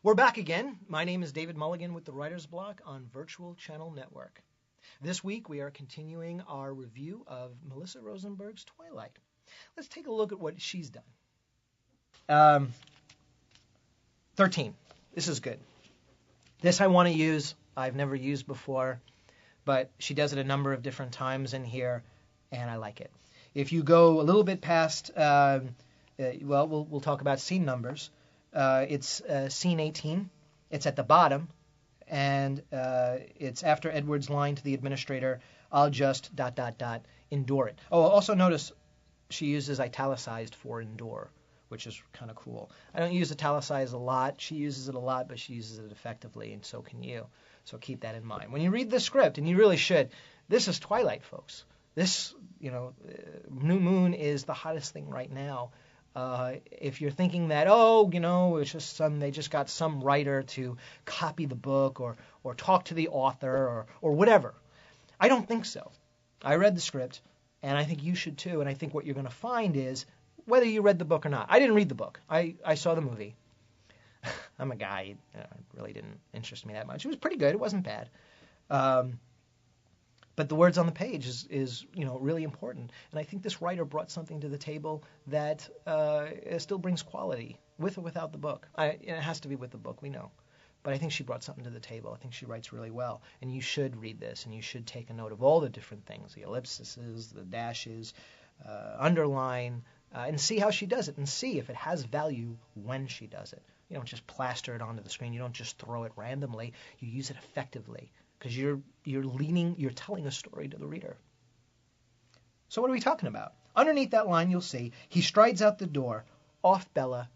We're back again. My name is David Mulligan with the Writers Bloc on Virtual Channel Network. This week we are continuing our review of Melissa Rosenberg's Twilight. Let's take a look at what she's done. 13. This is good. This I want to use. I've never used before, but she does it a number of different times in here, and I like it. If you go a little bit past, we'll talk about scene numbers. It's scene 18. It's at the bottom, and it's after Edward's line to the administrator, "I'll just ... endure it." Oh, also notice she uses italicized for endure, which is kind of cool. I don't use italicized a lot. She uses it a lot, but she uses it effectively, and so can you. So keep that in mind. When you read the script, and you really should, this is Twilight, folks. This, New Moon is the hottest thing right now. If you're thinking that, it's just they just got some writer to copy the book or talk to the author or whatever, I don't think so. I read the script, and I think you should too. And I think what you're going to find is, whether you read the book or not. I didn't read the book. I saw the movie. I'm a guy. It really didn't interest me that much. It was pretty good. It wasn't bad. But the words on the page is really important. And I think this writer brought something to the table that still brings quality, with or without the book. It has to be with the book, we know. But I think she brought something to the table. I think she writes really well. And you should read this, and you should take a note of all the different things, the ellipses, the dashes, underline, and see how she does it, and see if it has value when she does it. You don't just plaster it onto the screen. You don't just throw it randomly. You use it effectively, because you're telling a story to the reader. So what are we talking about? Underneath that line, you'll see, he strides out the door, off Bella, ...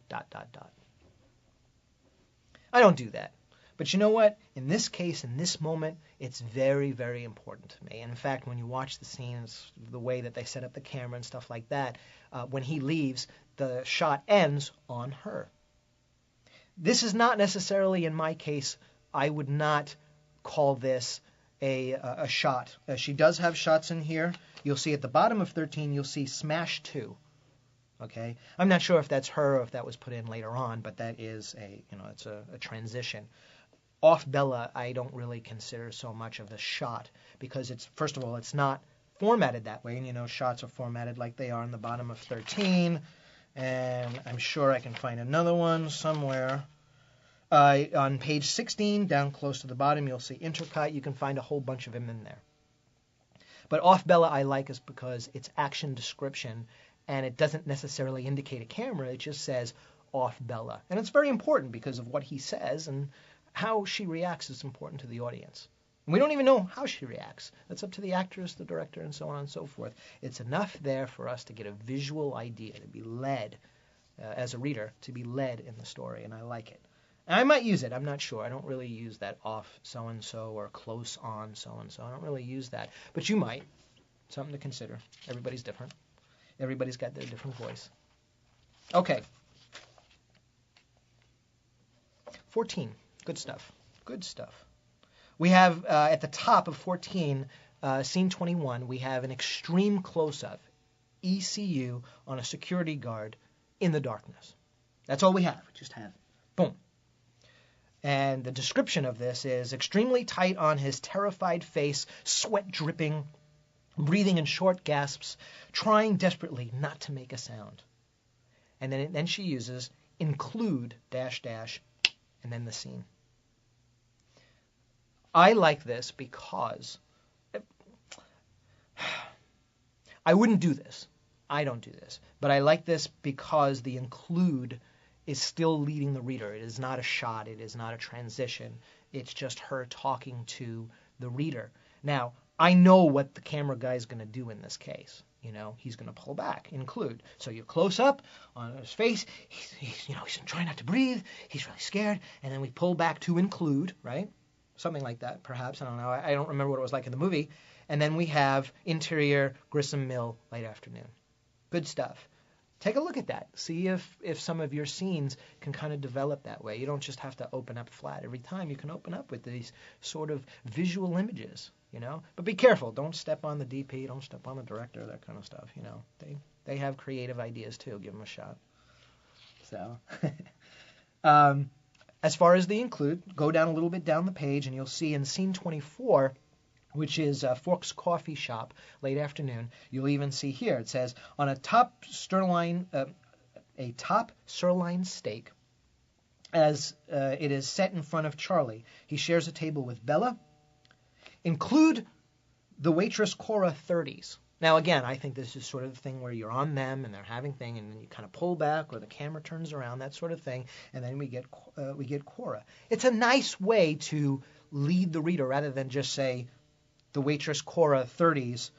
I don't do that. But you know what? In this case, in this moment, it's very, very important to me. And in fact, when you watch the scenes, the way that they set up the camera and stuff like that, when he leaves, the shot ends on her. This is not necessarily, in my case, I would not call this a shot. She does have shots in here. You'll see at the bottom of 13, you'll see smash 2. Okay, I'm not sure if that's her or if that was put in later on, but that is it's a transition. Off Bella, I don't really consider so much of a shot, because first of all, it's not formatted that way, and shots are formatted like they are on the bottom of 13, and I'm sure I can find another one somewhere. On page 16, down close to the bottom, you'll see intercut. You can find a whole bunch of them in there. But Off Bella I like is because it's action description, and it doesn't necessarily indicate a camera. It just says Off Bella. And it's very important because of what he says, and how she reacts is important to the audience. And we don't even know how she reacts. That's up to the actress, the director, and so on and so forth. It's enough there for us to get a visual idea, to be led, as a reader, to be led in the story, and I like it. And I might use it. I'm not sure. I don't really use that off so-and-so or close on so-and-so. I don't really use that. But you might. Something to consider. Everybody's different. Everybody's got their different voice. Okay. 14. Good stuff. Good stuff. We have, at the top of 14, scene 21, we have an extreme close-up, ECU, on a security guard in the darkness. That's all we have. We just have, boom. And the description of this is extremely tight on his terrified face, sweat dripping, breathing in short gasps, trying desperately not to make a sound. And then she uses include ... and then the scene. I like this because I wouldn't do this. I don't do this. But I like this because the include is still leading the reader. It is not a shot. It is not a transition. It's just her talking to the reader. Now, I know what the camera guy is going to do in this case. He's going to pull back, include. So you close up on his face. He's trying not to breathe. He's really scared. And then we pull back to include, right? Something like that, perhaps. I don't know. I don't remember what it was like in the movie. And then we have interior, Grissom Mill, late afternoon. Good stuff. Take a look at that. See if some of your scenes can kind of develop that way. You don't just have to open up flat every time. You can open up with these sort of visual images, But be careful. Don't step on the DP. Don't step on the director, that kind of stuff, They have creative ideas, too. Give them a shot. So, As far as the include, go down a little bit down the page and you'll see in scene 24, which is Fork's Coffee Shop, late afternoon, you'll even see here, it says, on a top sirloin steak, as it is set in front of Charlie. He shares a table with Bella. Include the waitress Cora 30s. Now, again, I think this is sort of the thing where you're on them and they're having thing, and then you kind of pull back or the camera turns around, that sort of thing, and then we get Cora. It's a nice way to lead the reader rather than just say the waitress Cora 30s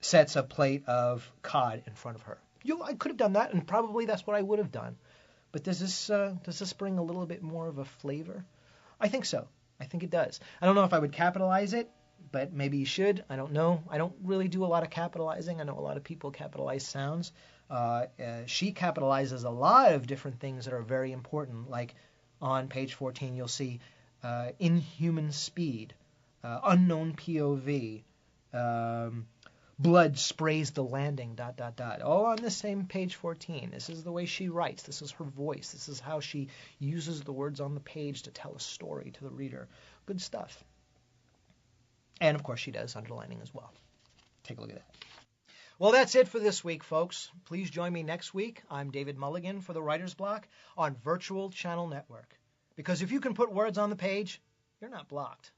sets a plate of cod in front of her. I could have done that, and probably that's what I would have done. But does this bring a little bit more of a flavor? I think so. I think it does. I don't know if I would capitalize it, but maybe you should. I don't know. I don't really do a lot of capitalizing. I know a lot of people capitalize sounds. She capitalizes a lot of different things that are very important. Like on page 14, you'll see inhuman speed, unknown POV, blood sprays the landing, ... all on the same page 14. This is the way she writes. This is her voice. This is how she uses the words on the page to tell a story to the reader. Good stuff. And, of course, she does underlining as well. Take a look at that. Well, that's it for this week, folks. Please join me next week. I'm David Mulligan for the Writers Bloc on Virtual Channel Network. Because if you can put words on the page, you're not blocked.